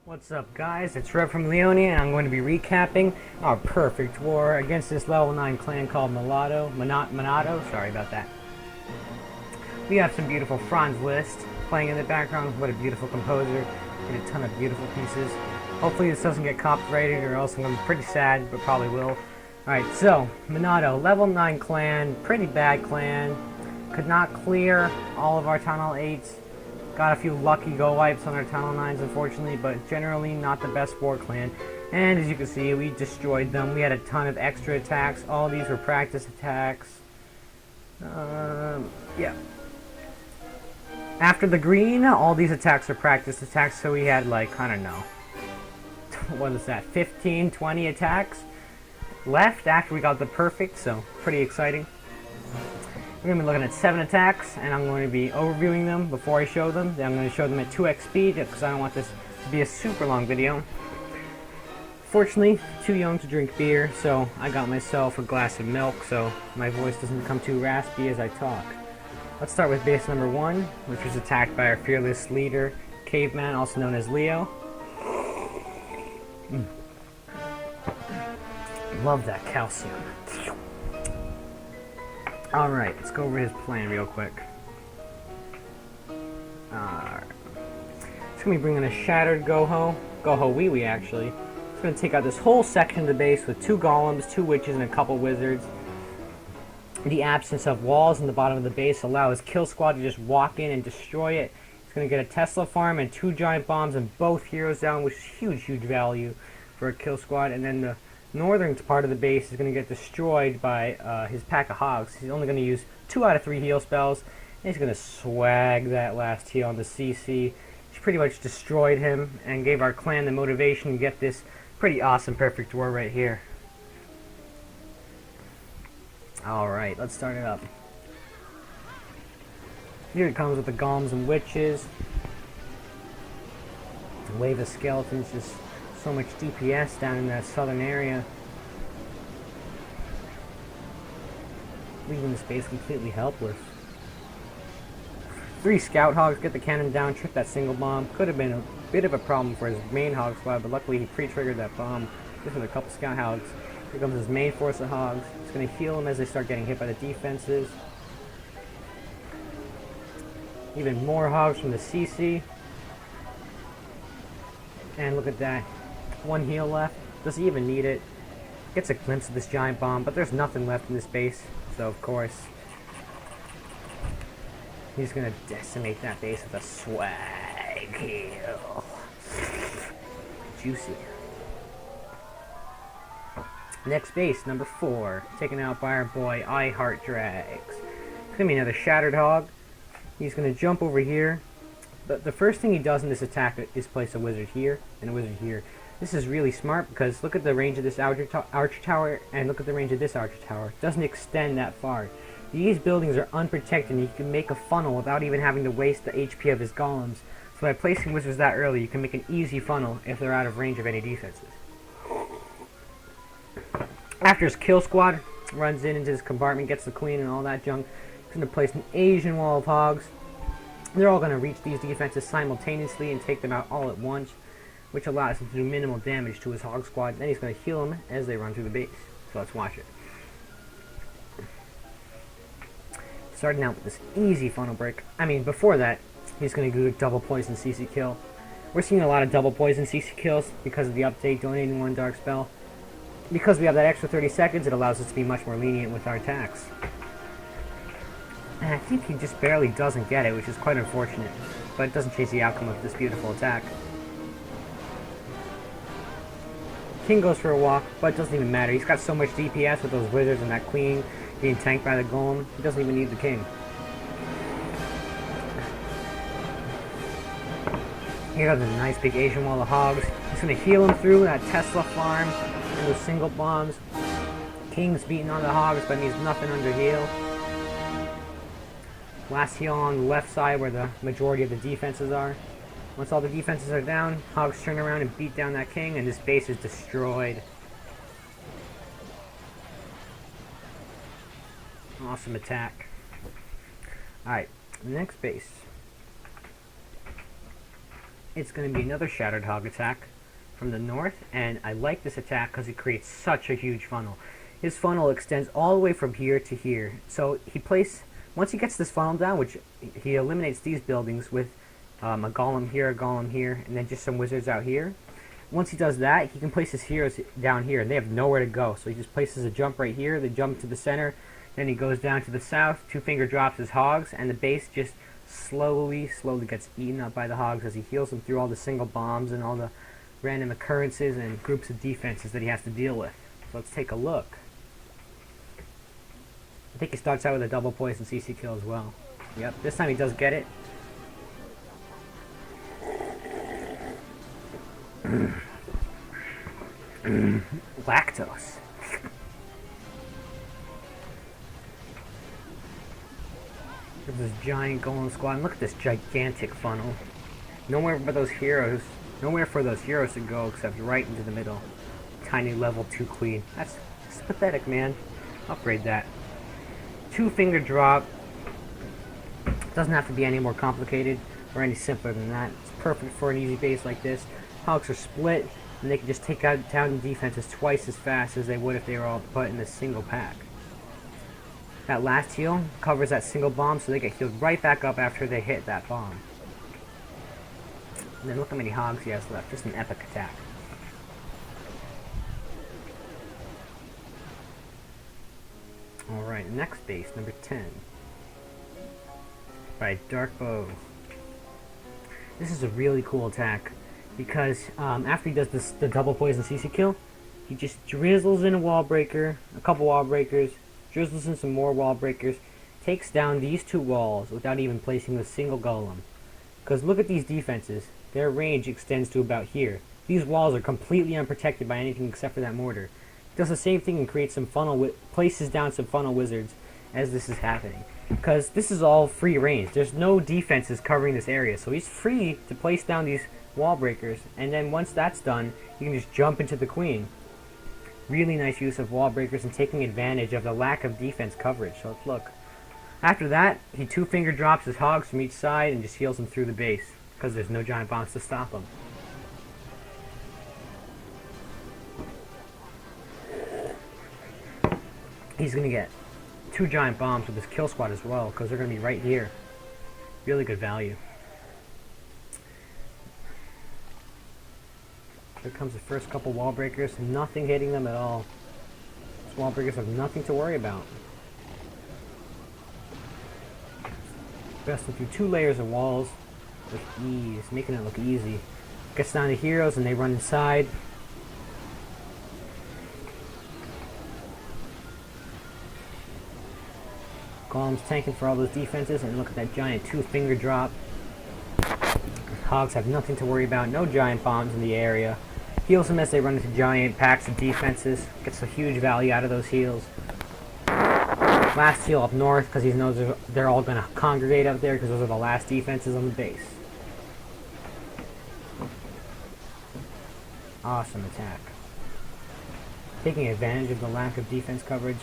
What's up, guys? It's Rev from Leone, and I'm going to be recapping our perfect war against this level 9 clan called Minato. Sorry about that. We have some beautiful Franz Liszt playing in the background. What a beautiful composer, and a ton of beautiful pieces. Hopefully this doesn't get copyrighted, or else I'm going to be pretty sad, but probably will. Alright, so, Minato, level 9 clan, pretty bad clan. Could not clear all of our Town Hall 8s. Got a few lucky go wipes on our Town Hall 9s, unfortunately, but generally not the best war clan. And as you can see, we destroyed them. We had a ton of extra attacks. All these were practice attacks. Yeah. After the green, all these attacks are practice attacks, so we had, like, I don't know. What is that? 15, 20 attacks left after we got the perfect, so pretty exciting. We're going to be looking at 7 attacks, and I'm going to be overviewing them before I show them. Then I'm going to show them at 2x speed, because I don't want this to be a super long video. Fortunately, too young to drink beer, so I got myself a glass of milk, so my voice doesn't become too raspy as I talk. Let's start with base number 1, which was attacked by our fearless leader, Caveman, also known as Leo. Love that calcium. Alright, let's go over his plan real quick. Alright. It's going to be bringing a Shattered Goho Wee Wee actually. It's going to take out this whole section of the base with 2 golems, 2 witches, and a couple wizards. The absence of walls in the bottom of the base allows Kill Squad to just walk in and destroy it. It's going to get a Tesla farm and 2 giant bombs and both heroes down, which is huge value for a Kill Squad. And then the northern part of the base is going to get destroyed by his pack of hogs. He's only going to use 2 out of 3 heal spells, and he's going to swag that last heal on the CC. Which pretty much destroyed him and gave our clan the motivation to get this pretty awesome perfect war right here. Alright, let's start it up. Here it comes with the golems and witches. A wave of skeletons, just so much DPS down in that southern area, leaving the space completely helpless. 3 scout hogs get the cannon down, trip that single bomb. Could have been a bit of a problem for his main hog squad, but luckily he pre-triggered that bomb just with a couple scout hogs. Here comes his main force of hogs. It's going to heal them as they start getting hit by the defenses. Even more hogs from the CC. And look at that. 1 heal left. Doesn't even need it. Gets a glimpse of this giant bomb, but there's nothing left in this base. So, of course, he's going to decimate that base with a swag heal. Juicy. Next base, number 4. Taken out by our boy, I Heart Drags. It's going to be another Shattered Hog. He's going to jump over here. But the first thing he does in this attack is place a wizard here and a wizard here. This is really smart because look at the range of this archer tower and look at the range of this archer tower. It doesn't extend that far. These buildings are unprotected and you can make a funnel without even having to waste the HP of his golems. So by placing wizards that early, you can make an easy funnel if they're out of range of any defenses. After his Kill Squad runs into his compartment, gets the queen and all that junk, he's going to place an Asian wall of hogs. They're all going to reach these defenses simultaneously and take them out all at once, which allows him to do minimal damage to his hog squad. Then he's going to heal them as they run through the base. So let's watch it. Starting out with this easy funnel break. I mean, before that, he's going to do double poison CC kill. We're seeing a lot of double poison CC kills because of the update, donating 1 dark spell. Because we have that extra 30 seconds, it allows us to be much more lenient with our attacks. And I think he just barely doesn't get it, which is quite unfortunate. But it doesn't change the outcome of this beautiful attack. King goes for a walk, but it doesn't even matter. He's got so much DPS with those wizards and that queen being tanked by the golem. He doesn't even need the king. Here comes a nice big Asian wall of hogs. He's going to heal him through that Tesla farm and those single bombs. King's beating on the hogs, but needs nothing under heal. Last heal on the left side where the majority of the defenses are. Once all the defenses are down, hogs turn around and beat down that king, and this base is destroyed. Awesome attack. Alright, next base. it's going to be another Shattered Hog attack from the north, and I like this attack because it creates such a huge funnel. His funnel extends all the way from here to here. So once he gets this funnel down, which he eliminates these buildings with a golem here, and then just some wizards out here. Once he does that, he can place his heroes down here, and they have nowhere to go. So he just places a jump right here, they jump to the center, then he goes down to the south, two-finger drops his hogs, and the base just slowly gets eaten up by the hogs as he heals them through all the single bombs and all the random occurrences and groups of defenses that he has to deal with. So let's take a look. I think he starts out with a double poison CC kill as well. Yep, this time he does get it. Lactose. There's this giant golem squad, and look at this gigantic funnel. Nowhere for those heroes to go except right into the middle. Tiny level 2 queen. That's pathetic, man. Upgrade that. Two-finger drop. Doesn't have to be any more complicated or any simpler than that. It's perfect for an easy base like this. Hogs are split, and they can just take out town defenses twice as fast as they would if they were all put in a single pack. That last heal covers that single bomb, so they get healed right back up after they hit that bomb. And then look how many hogs he has left. Just an epic attack. Alright, next base, number 10. By Dark Bow. This is a really cool attack because after he does the double poison CC kill, he just drizzles in a wall breaker, a couple wall breakers, drizzles in some more wall breakers, takes down these two walls without even placing a single golem. Because look at these defenses. Their range extends to about here. These walls are completely unprotected by anything except for that mortar. He does the same thing and creates some places down some funnel wizards as this is happening. Because this is all free range. There's no defenses covering this area, so he's free to place down these wall breakers, and then once that's done, you can just jump into the queen. Really nice use of wall breakers and taking advantage of the lack of defense coverage. So let's look. After that, he two-finger drops his hogs from each side and just heals them through the base, because there's no giant bombs to stop him. He's going to get 2 giant bombs with his kill squad as well, because they're going to be right here. Really good value. Here comes the first couple wall breakers. Nothing hitting them at all. These wall breakers have nothing to worry about. Busting through 2 layers of walls with ease, making it look easy. Gets down to heroes and they run inside. Golem's tanking for all those defenses, and look at that giant 2-finger drop. Hogs have nothing to worry about, no giant bombs in the area. Heals them as they run into giant packs of defenses. Gets a huge value out of those heals. Last heal up north because he knows they're all going to congregate up there because those are the last defenses on the base. Awesome attack. Taking advantage of the lack of defense coverage.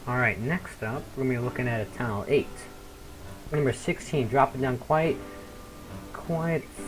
Alright, next up, we're going to be looking at a Tunnel 8. Number 16, dropping down quite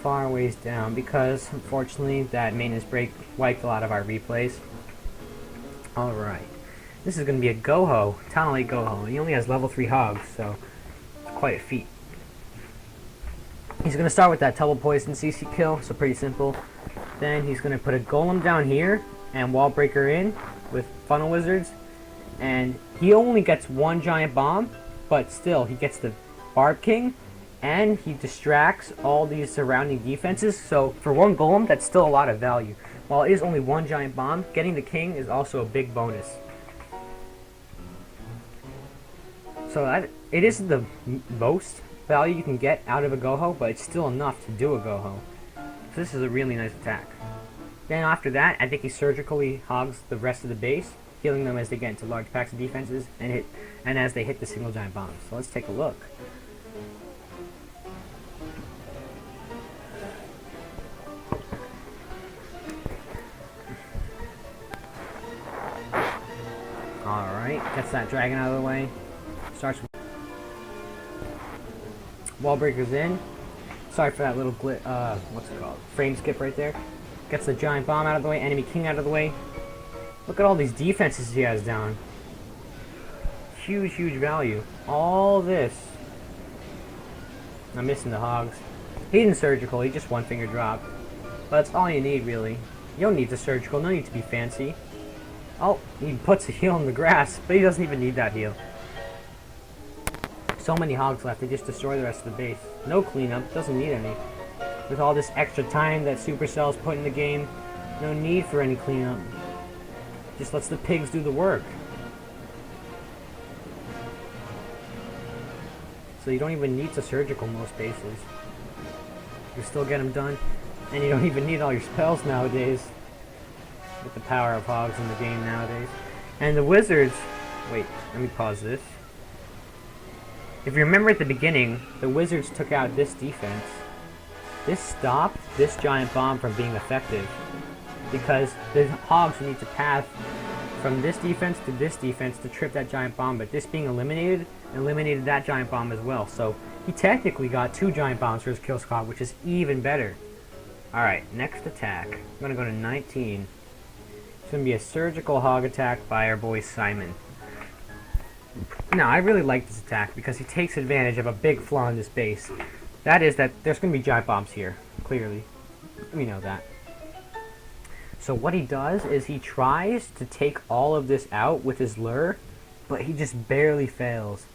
far ways down because, unfortunately, that maintenance break wiped a lot of our replays. Alright, this is going to be a goho, Tunnel 8 goho. He only has level 3 hogs, so it's quite a feat. He's going to start with that double poison CC kill, so pretty simple. Then he's going to put a golem down here and wall breaker in with funnel wizards. And he only gets 1 giant bomb, but still he gets the Barb King, and he distracts all these surrounding defenses. So for 1 golem, that's still a lot of value. While it is only 1 giant bomb, getting the king is also a big bonus. So it isn't the most value you can get out of a goho, but it's still enough to do a goho. So this is a really nice attack. Then after that, I think he surgically hogs the rest of the base, healing them as they get into large packs of defenses and as they hit the single giant bombs. So let's take a look. Alright, gets that dragon out of the way. Starts wall breakers in. Sorry for that little what's it called? Frame skip right there. Gets the giant bomb out of the way, enemy king out of the way. Look at all these defenses he has down. Huge, huge value. All this. I'm missing the hogs. He didn't surgical, he just one finger drop. But that's all you need, really. You don't need the surgical, no need to be fancy. Oh, he puts a heal in the grass, but he doesn't even need that heal. So many hogs left, they just destroy the rest of the base. No cleanup, doesn't need any. With all this extra time that Supercell's put in the game, no need for any cleanup. Just lets the pigs do the work. So you don't even need to surgical most bases. You still get them done, and you don't even need all your spells nowadays. With the power of hogs in the game nowadays. And the wizards... Wait, let me pause this. If you remember at the beginning, the wizards took out this defense. This stopped this giant bomb from being effective. Because the hogs need to pass from this defense to trip that giant bomb, but this being eliminated that giant bomb as well. So he technically got 2 giant bombs for his kill squad, which is even better. Alright, next attack. I'm going to go to 19. It's going to be a surgical hog attack by our boy Simon. Now, I really like this attack because he takes advantage of a big flaw in this base. That is that there's going to be giant bombs here, clearly. We know that. So what he does is he tries to take all of this out with his lure, but he just barely fails.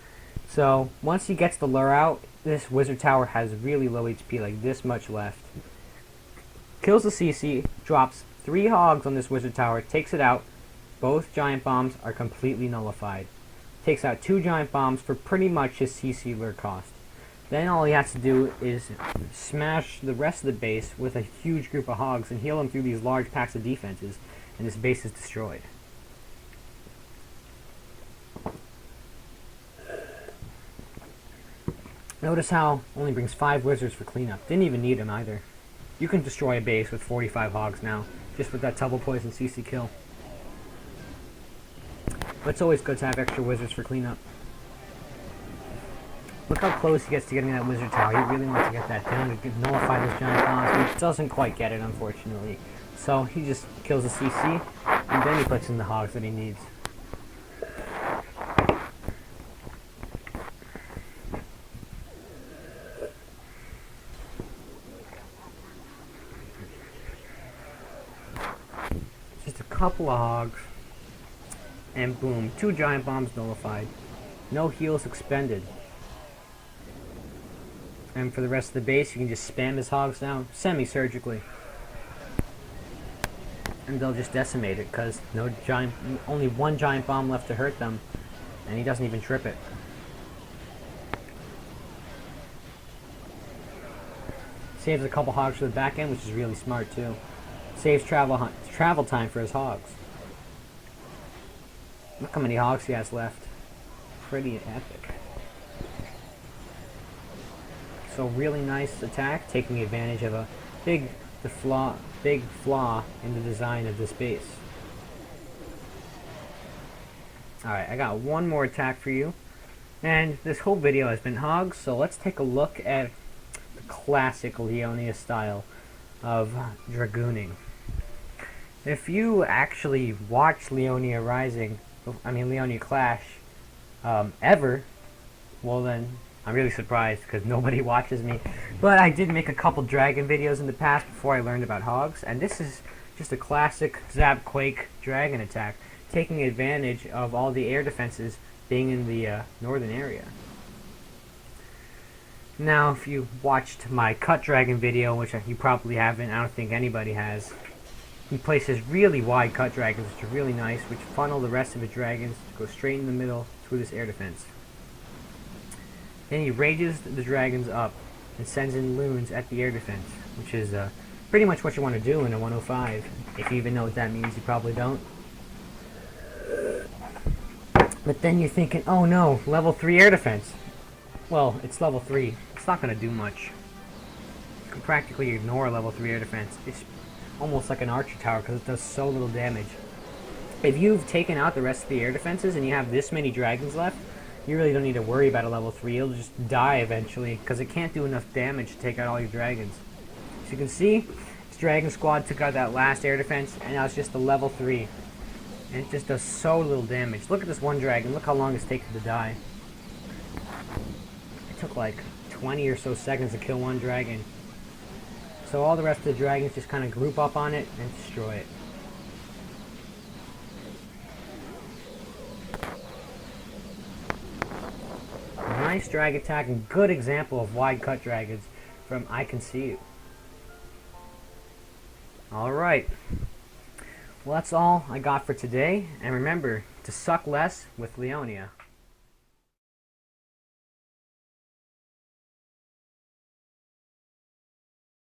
So once he gets the lure out, this wizard tower has really low HP, like this much left. Kills the CC, drops 3 hogs on this wizard tower, takes it out. Both giant bombs are completely nullified. Takes out 2 giant bombs for pretty much his CC lure cost. Then all he has to do is smash the rest of the base with a huge group of hogs and heal them through these large packs of defenses, and this base is destroyed. Notice how only brings 5 wizards for cleanup. Didn't even need them either. You can destroy a base with 45 hogs now, just with that double poison CC kill. But it's always good to have extra wizards for cleanup. Look how close he gets to getting that wizard tower. He really wants to get that down to nullify those giant bombs. He doesn't quite get it, unfortunately. So he just kills the CC, and then he puts in the hogs that he needs. Just a couple of hogs, and boom, 2 giant bombs nullified. No heals expended. And for the rest of the base, you can just spam his hogs now, semi-surgically. And they'll just decimate it, because only 1 giant bomb left to hurt them, and he doesn't even trip it. Saves a couple hogs for the back end, which is really smart too. Saves travel time for his hogs. Look how many hogs he has left. Pretty epic. So really nice attack, taking advantage of a big flaw in the design of this base. Alright, I got one more attack for you. And this whole video has been hogs, so let's take a look at the classic Leonia style of dragooning. If you actually watch Leonia Clash ever, well then I'm really surprised because nobody watches me. But I did make a couple dragon videos in the past before I learned about hogs, and this is just a classic Zap Quake dragon attack, taking advantage of all the air defenses being in the northern area. Now, if you watched my cut dragon video, which you probably haven't, I don't think anybody has, he places really wide cut dragons, which are really nice, which funnel the rest of his dragons to go straight in the middle through this air defense. Then he rages the dragons up and sends in loons at the air defense, which is pretty much what you want to do in a 105. If you even know what that means, you probably don't. But then you're thinking, oh no, level 3 air defense. Well, it's level 3. It's not going to do much. You can practically ignore level 3 air defense. It's almost like an archer tower because it does so little damage. If you've taken out the rest of the air defenses and you have this many dragons left, you really don't need to worry about a level 3. It'll just die eventually, because it can't do enough damage to take out all your dragons. So you can see, this dragon squad took out that last air defense, and now it's just a level 3. And it just does so little damage. Look at this one dragon, look how long it's taken to die. It took like 20 or so seconds to kill one dragon. So all the rest of the dragons just kind of group up on it and destroy it. Nice drag attack and good example of wide cut dragons from I Can See You. Alright. Well, that's all I got for today. And remember to suck less with Leonia.